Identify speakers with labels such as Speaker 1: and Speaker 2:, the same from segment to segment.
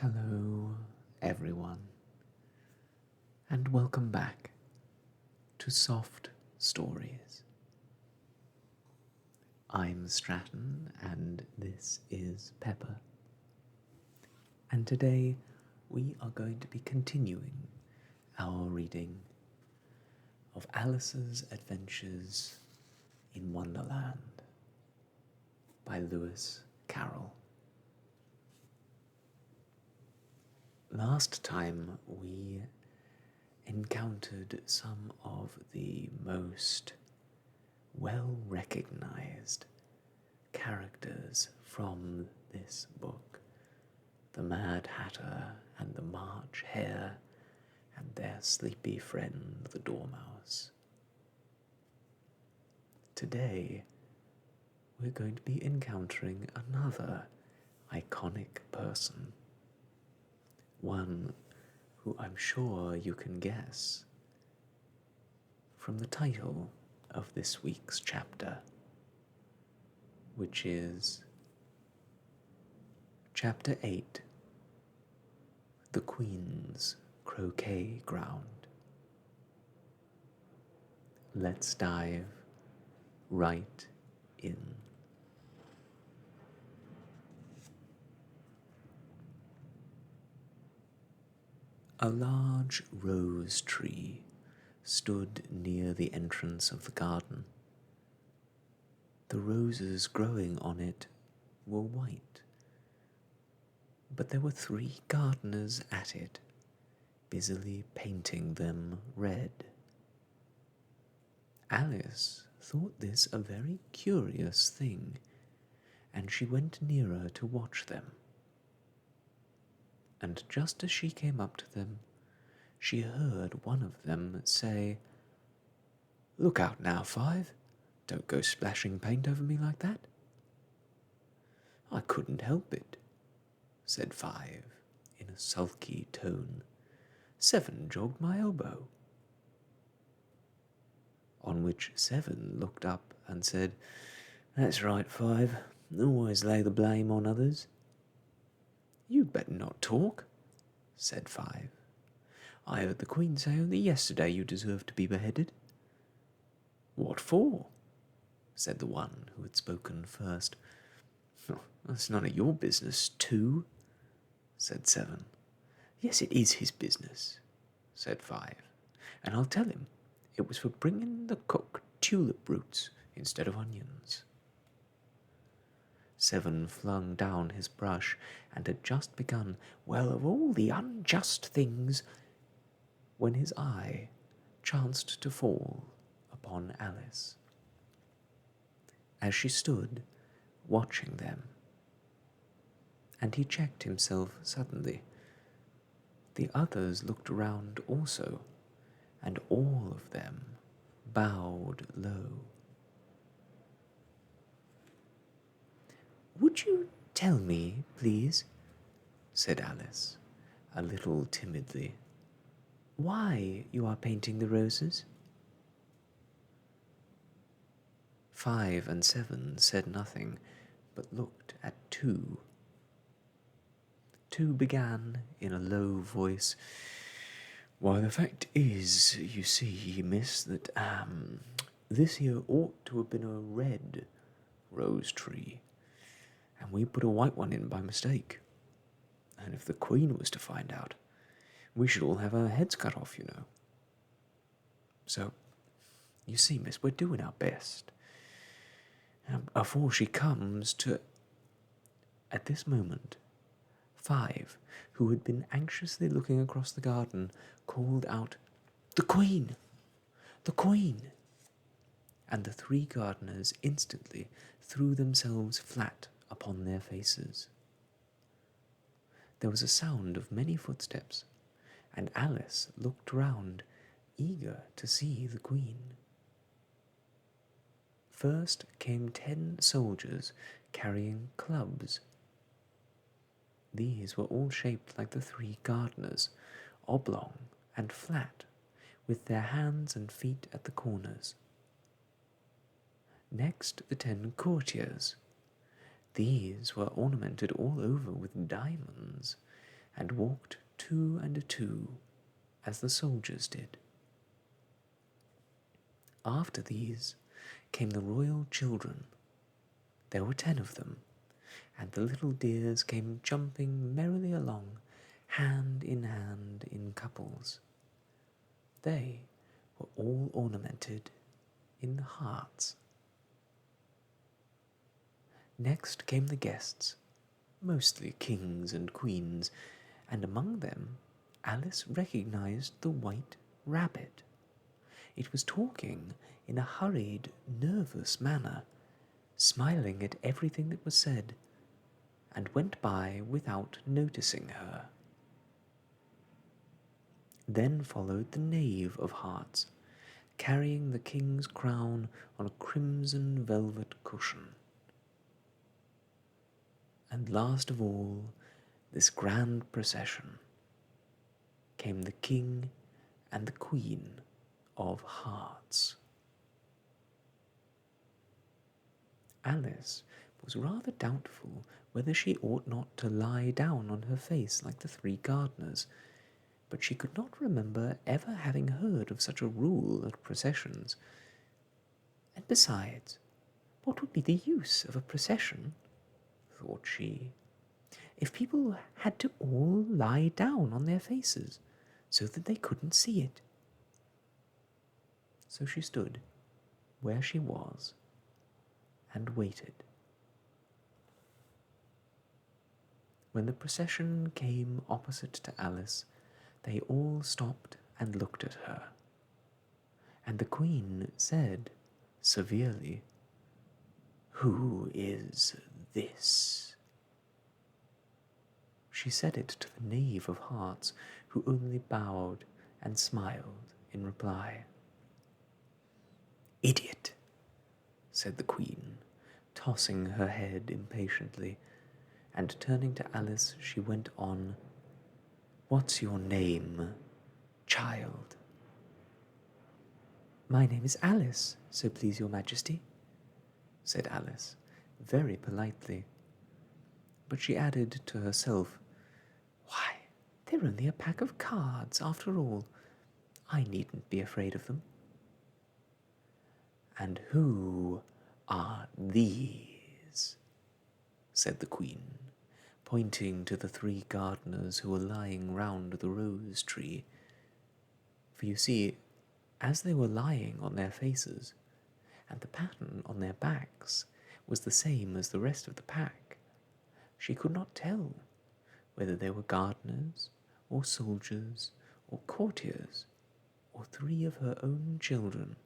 Speaker 1: Hello, everyone, and welcome back to Soft Stories. I'm Stratton, and this is Pepper. And today we are going to be continuing our reading of Alice's Adventures in Wonderland by Lewis Carroll. Last time we encountered some of the most well-recognized characters from this book. The Mad Hatter and the March Hare and their sleepy friend the Dormouse. Today we're going to be encountering another iconic person. One who I'm sure you can guess from the title of this week's chapter, which is Chapter 8, The Queen's Croquet Ground. Let's dive right in. A large rose tree stood near the entrance of the garden. The roses growing on it were white, but there were 3 gardeners at it, busily painting them red. Alice thought this a very curious thing, and she went nearer to watch them. And just as she came up to them, she heard one of them say, "Look out now, Five. Don't go splashing paint over me like that." "I couldn't help it," said Five, in a sulky tone. "Seven jogged my elbow." On which Seven looked up and said, "That's right, Five. Always lay the blame on others." "You'd better not talk," said Five. "I heard the Queen say only yesterday you deserved to be beheaded." "What for?" said the one who had spoken first. "Oh, that's none of your business, too," said Seven. "Yes, it is his business," said Five, "and I'll tell him it was for bringing the cook tulip roots instead of onions." Seven flung down his brush and had just begun, "Well, of all the unjust things," when his eye chanced to fall upon Alice, as she stood watching them, and he checked himself suddenly. The others looked around also, and all of them bowed low. "Would you tell me, please," said Alice, a little timidly, "why you are painting the roses?" Five and Seven said nothing, but looked at Two. Two began in a low voice, "Why, the fact is, you see, miss, that, this here ought to have been a red rose tree, and we put a white one in by mistake. And if the Queen was to find out, we should all have our heads cut off, you know. So, you see, miss, we're doing our best. And before she comes to..." At this moment, Five, who had been anxiously looking across the garden, called out, "The Queen! The Queen!" And the 3 gardeners instantly threw themselves flat upon their faces. There was a sound of many footsteps, and Alice looked round, eager to see the Queen. First came 10 soldiers carrying clubs. These were all shaped like the 3 gardeners, oblong and flat, with their hands and feet at the corners. Next, the 10 courtiers. These were ornamented all over with diamonds, and walked two and two, as the soldiers did. After these came the royal children. There were 10 of them, and the little dears came jumping merrily along, hand in couples. They were all ornamented in hearts. Next came the guests, mostly kings and queens, and among them Alice recognized the white rabbit. It was talking in a hurried, nervous manner, smiling at everything that was said, and went by without noticing her. Then followed the knave of hearts, carrying the king's crown on a crimson velvet cushion. And last of all, this grand procession, came the king and the queen of hearts. Alice was rather doubtful whether she ought not to lie down on her face like the 3 gardeners, but she could not remember ever having heard of such a rule at processions. And besides, what would be the use of a procession, thought she, if people had to all lie down on their faces so that they couldn't see it? So she stood where she was and waited. When the procession came opposite to Alice, they all stopped and looked at her. And the Queen said severely, "Who is this?" She said it to the knave of hearts, who only bowed and smiled in reply. "Idiot," said the Queen, tossing her head impatiently, and turning to Alice she went on, "What's your name, child?" "My name is Alice, so please your Majesty," said Alice, very politely. But she added to herself, "Why, they're only a pack of cards, after all. I needn't be afraid of them." "And who are these?" said the Queen, pointing to the 3 gardeners who were lying round the rose tree. For you see, as they were lying on their faces, and the pattern on their backs was the same as the rest of the pack, she could not tell whether they were gardeners, or soldiers, or courtiers, or 3 of her own children.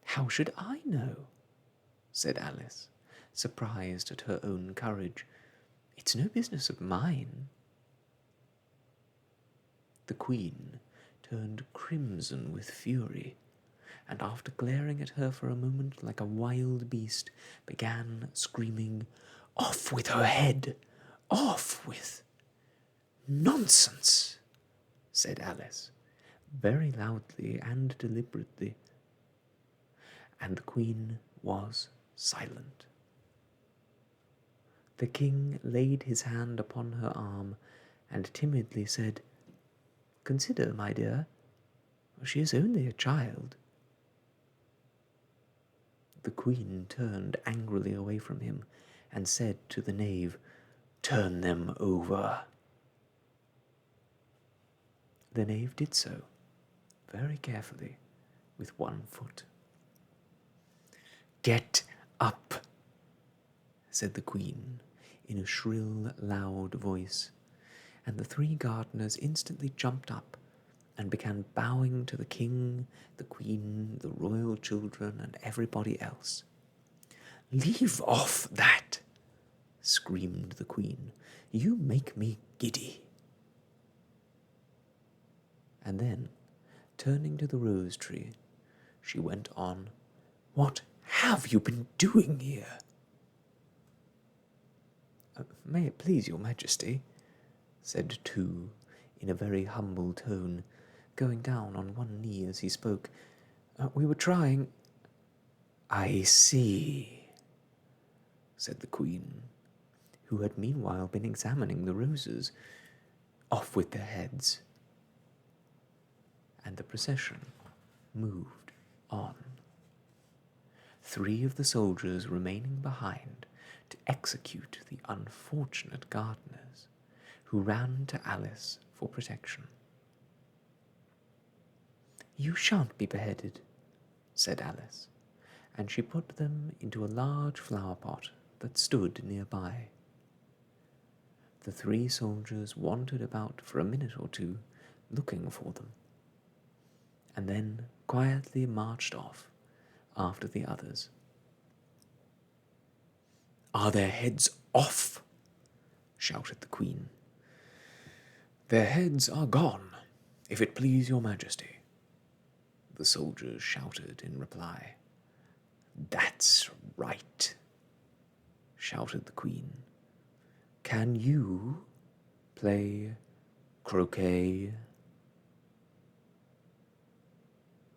Speaker 1: "How should I know?" said Alice, surprised at her own courage. "It's no business of mine." The Queen turned crimson with fury, and after glaring at her for a moment like a wild beast, began screaming, "Off with her head! Off with—" "Nonsense!" said Alice, very loudly and deliberately. And the Queen was silent. The King laid his hand upon her arm and timidly said, "Consider, my dear, she is only a child." The Queen turned angrily away from him and said to the knave, "Turn them over." The knave did so, very carefully, with 1 foot. "Get up," said the Queen, in a shrill, loud voice, and the 3 gardeners instantly jumped up and began bowing to the King, the Queen, the royal children, and everybody else. "Leave off that!" screamed the Queen. "You make me giddy." And then, turning to the rose tree, she went on, "What have you been doing here?" "May it please your Majesty," said Tu, in a very humble tone, going down on 1 knee as he spoke, "we were trying—" "I see," said the Queen, who had meanwhile been examining the roses. Off with their heads. And the procession moved on. 3 of the soldiers remaining behind to execute the unfortunate gardeners, who ran to Alice for protection. "You shan't be beheaded," said Alice, and she put them into a large flower pot that stood nearby. The 3 soldiers wandered about for a minute or two, looking for them, and then quietly marched off after the others. "Are their heads off?" shouted the Queen. "Their heads are gone, if it please your Majesty," the soldiers shouted in reply. "That's right," shouted the Queen. "Can you play croquet?"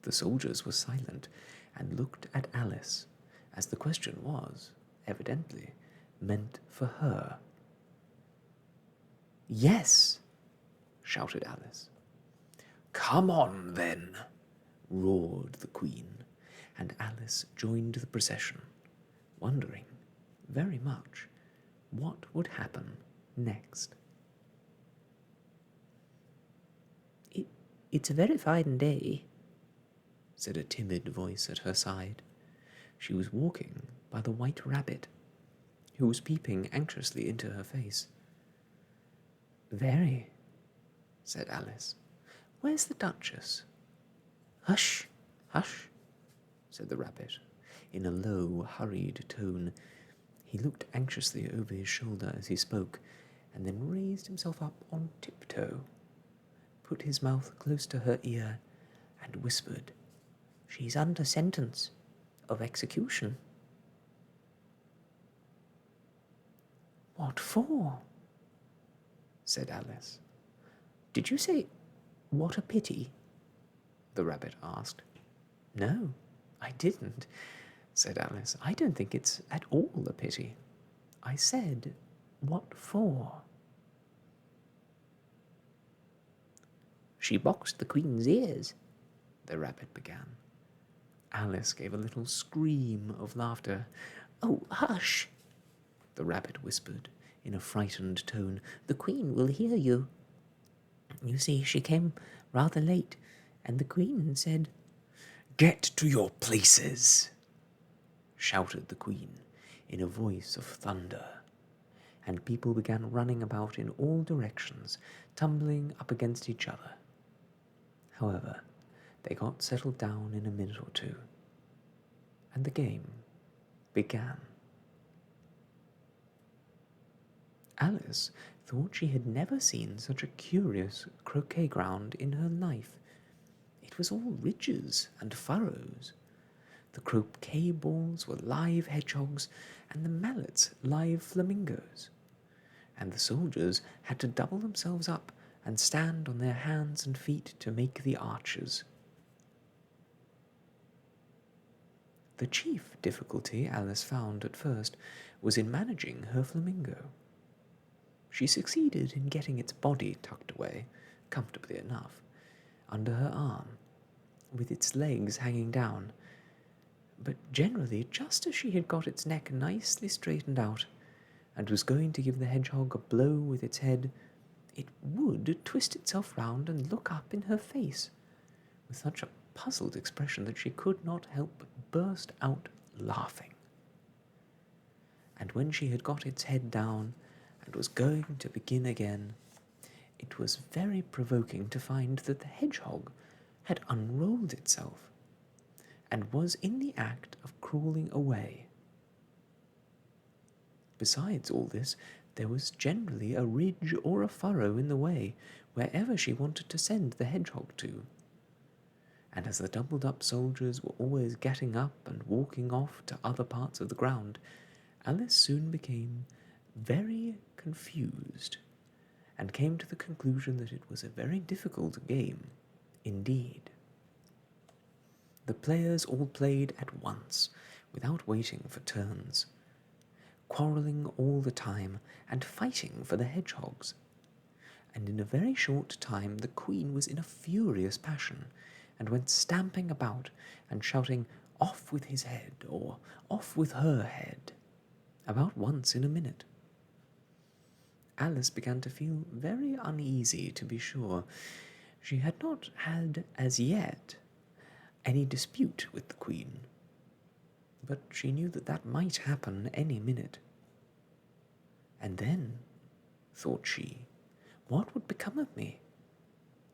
Speaker 1: The soldiers were silent and looked at Alice, as the question was, evidently, meant for her. "Yes," shouted Alice. "Come on, then," roared the Queen, and Alice joined the procession, wondering very much what would happen next. "It's a very fine day," said a timid voice at her side. She was walking by the White Rabbit, who was peeping anxiously into her face. "Very," said Alice. "Where's the Duchess?" "Hush, hush," said the rabbit, in a low, hurried tone. He looked anxiously over his shoulder as he spoke, and then raised himself up on tiptoe, put his mouth close to her ear, and whispered, "She's under sentence of execution." "What for?" said Alice. "Did you say, 'what a pity'?" the rabbit asked. "No, I didn't," said Alice. "I don't think it's at all a pity. I said, 'what for?'" "She boxed the Queen's ears," the rabbit began. Alice gave a little scream of laughter. "Oh, hush!" the rabbit whispered in a frightened tone. "The Queen will hear you. You see, she came rather late, and the Queen said—" "Get to your places!" shouted the Queen in a voice of thunder, and people began running about in all directions, tumbling up against each other. However, they got settled down in a minute or two, and the game began. Alice thought she had never seen such a curious croquet ground in her life. It was all ridges and furrows. The croquet balls were live hedgehogs, and the mallets live flamingos, and the soldiers had to double themselves up and stand on their hands and feet to make the arches. The chief difficulty Alice found at first was in managing her flamingo. She succeeded in getting its body tucked away, comfortably enough, under her arm, with its legs hanging down, but generally just as she had got its neck nicely straightened out, and was going to give the hedgehog a blow with its head, it would twist itself round and look up in her face, with such a puzzled expression that she could not help but burst out laughing. And when she had got its head down, and was going to begin again, it was very provoking to find that the hedgehog had unrolled itself, and was in the act of crawling away. Besides all this, there was generally a ridge or a furrow in the way, wherever she wanted to send the hedgehog to. And as the doubled-up soldiers were always getting up and walking off to other parts of the ground, Alice soon became very confused, and came to the conclusion that it was a very difficult game indeed. The players all played at once, without waiting for turns. quarrelling all the time and fighting for the hedgehogs. And in a very short time the queen was in a furious passion, and went stamping about and shouting, "Off with his head," or "Off with her head," about once in a minute. Alice began to feel very uneasy, to be sure. She had not had as yet any dispute with the queen, but she knew that that might happen any minute. And then, thought she, what would become of me?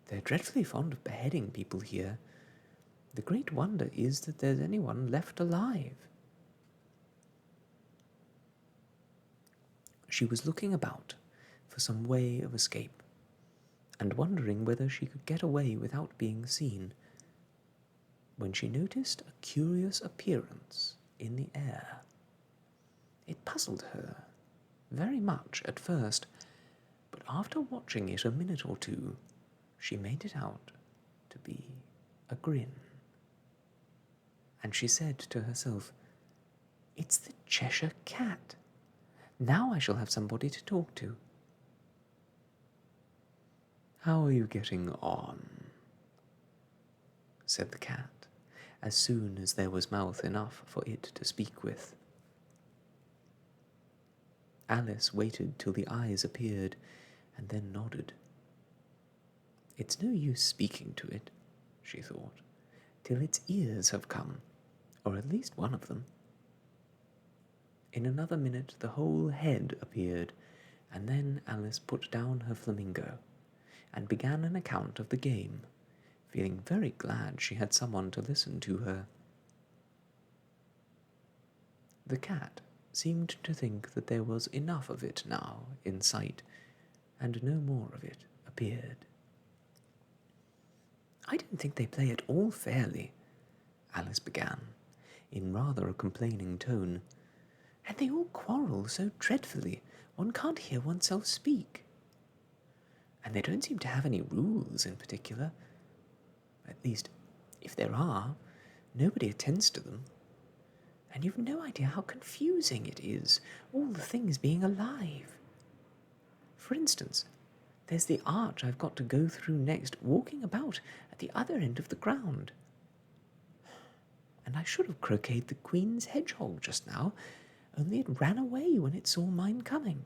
Speaker 1: They're dreadfully fond of beheading people here. The great wonder is that there's anyone left alive. She was looking about for some way of escape, and wondering whether she could get away without being seen, when she noticed a curious appearance in the air. It puzzled her very much at first, but after watching it a minute or two, she made it out to be a grin. And she said to herself, "It's the Cheshire Cat. Now I shall have somebody to talk to." "How are you getting on?" said the cat, as soon as there was mouth enough for it to speak with. Alice waited till the eyes appeared, and then nodded. "It's no use speaking to it," she thought, "till its ears have come, or at least one of them." In another minute the whole head appeared, and then Alice put down her flamingo, and began an account of the game, feeling very glad she had someone to listen to her. The cat seemed to think that there was enough of it now in sight, and no more of it appeared. "I don't think they play at all fairly," Alice began, in rather a complaining tone, "and they all quarrel so dreadfully one can't hear oneself speak. And they don't seem to have any rules in particular. At least, if there are, nobody attends to them. And you've no idea how confusing it is, all the things being alive. For instance, there's the arch I've got to go through next, walking about at the other end of the ground. And I should have croqueted the Queen's hedgehog just now, only it ran away when it saw mine coming.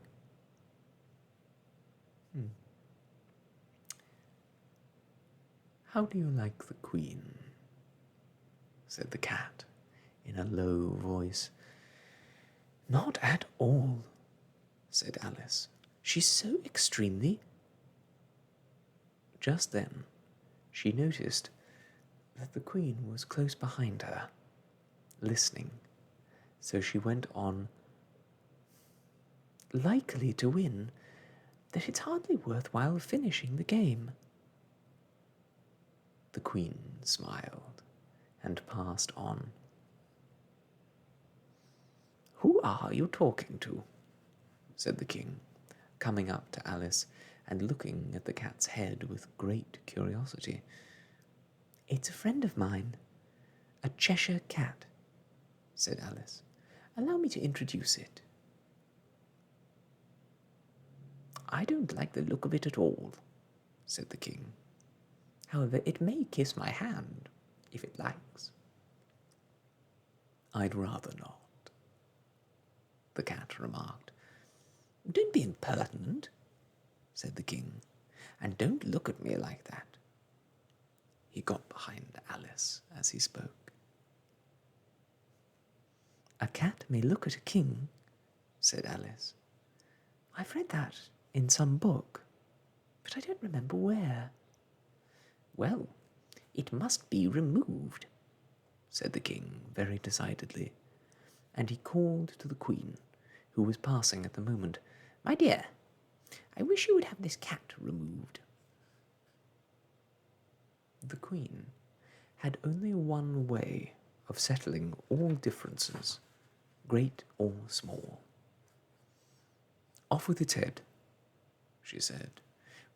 Speaker 1: How do you like the Queen?" said the cat, in a low voice. "Not at all," said Alice. "She's so extremely—" Just then she noticed that the Queen was close behind her, listening, so she went on, "likely to win, that it's hardly worth while finishing the game." The Queen smiled and passed on. "Who are you talking to?" said the King, coming up to Alice and looking at the cat's head with great curiosity. "It's a friend of mine, a Cheshire Cat," said Alice. "Allow me to introduce it." "I don't like the look of it at all," said the King. "However, it may kiss my hand, if it likes." "I'd rather not," the cat remarked. "Don't be impertinent," said the King, "and don't look at me like that." He got behind Alice as he spoke. "A cat may look at a king," said Alice. "I've read that in some book, but I don't remember where." "Well, it must be removed," said the King very decidedly, and he called to the Queen, who was passing at the moment, "My dear, I wish you would have this cat removed." The Queen had only one way of settling all differences, great or small. "Off with its head," she said,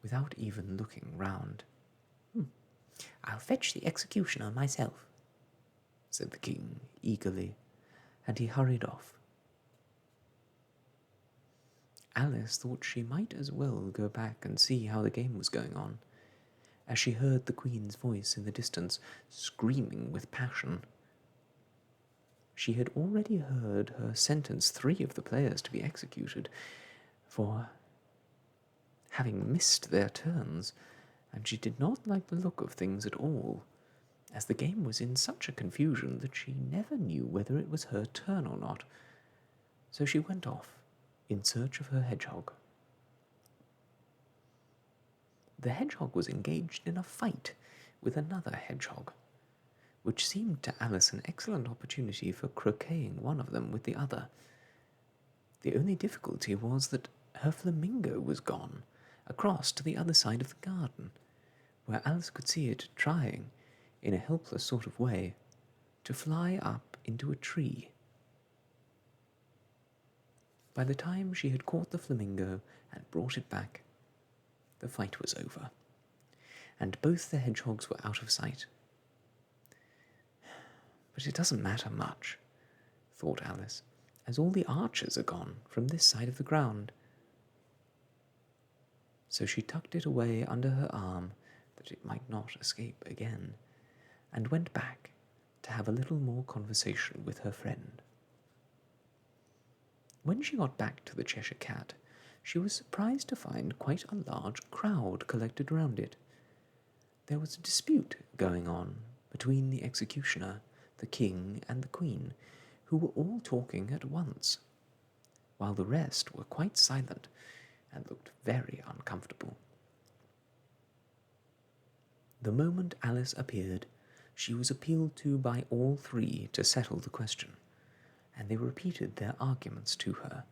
Speaker 1: without even looking round. "I'll fetch the executioner myself," said the King eagerly, and he hurried off. Alice thought she might as well go back and see how the game was going on, as she heard the Queen's voice in the distance, screaming with passion. She had already heard her sentence 3 of the players to be executed for having missed their turns, and she did not like the look of things at all, as the game was in such a confusion that she never knew whether it was her turn or not. So she went off in search of her hedgehog. The hedgehog was engaged in a fight with another hedgehog, which seemed to Alice an excellent opportunity for croqueting one of them with the other. The only difficulty was that her flamingo was gone across to the other side of the garden, where Alice could see it trying, in a helpless sort of way, to fly up into a tree. By the time she had caught the flamingo and brought it back, the fight was over, and both the hedgehogs were out of sight. But it doesn't matter much, thought Alice, as all the archers are gone from this side of the ground. So she tucked it away under her arm that it might not escape again, and went back to have a little more conversation with her friend. When she got back to the Cheshire Cat, she was surprised to find quite a large crowd collected round it. There was a dispute going on between the executioner, the king, and the queen, who were all talking at once, while the rest were quite silent and looked very uncomfortable. The moment Alice appeared, she was appealed to by all 3 to settle the question, and they repeated their arguments to her,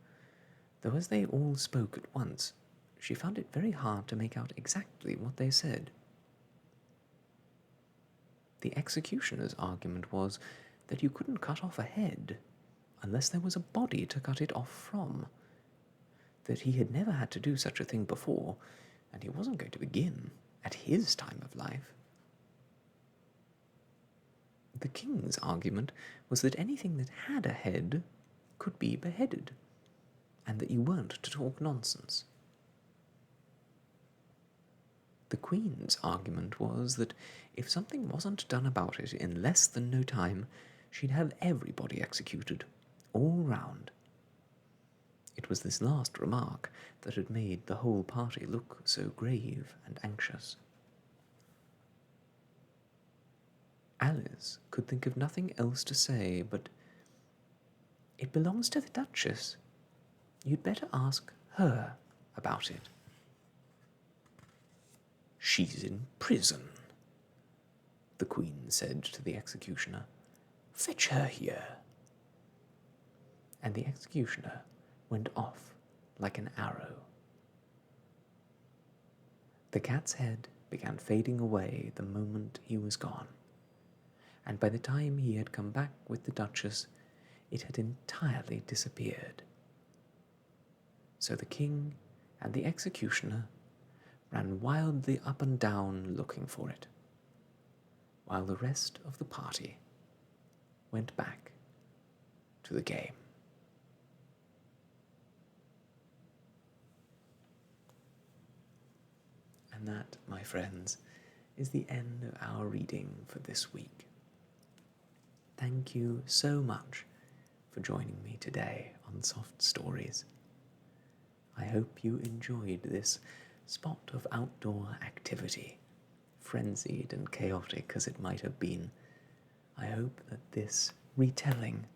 Speaker 1: though as they all spoke at once, she found it very hard to make out exactly what they said. The executioner's argument was that you couldn't cut off a head unless there was a body to cut it off from, that he had never had to do such a thing before, and he wasn't going to begin at his time of life. The king's argument was that anything that had a head could be beheaded, and that you weren't to talk nonsense. The queen's argument was that if something wasn't done about it in less than no time, she'd have everybody executed, all round. It was this last remark that had made the whole party look so grave and anxious. Alice could think of nothing else to say but, "It belongs to the Duchess. You'd better ask her about it." "She's in prison," the Queen said to the executioner. "Fetch her here." And the executioner went off like an arrow. The cat's head began fading away the moment he was gone, and by the time he had come back with the Duchess, it had entirely disappeared. So the king and the executioner ran wildly up and down looking for it, while the rest of the party went back to the game. And that, my friends, is the end of our reading for this week. Thank you so much for joining me today on Soft Stories. I hope you enjoyed this spot of outdoor activity, frenzied and chaotic as it might have been. I hope that this retelling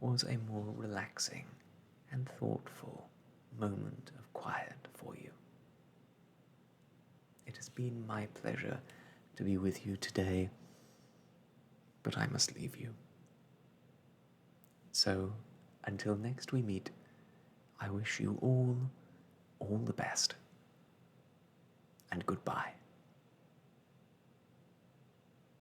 Speaker 1: was a more relaxing and thoughtful moment of quiet for you. It has been my pleasure to be with you today, but I must leave you. So, until next we meet, I wish you all the best, and goodbye.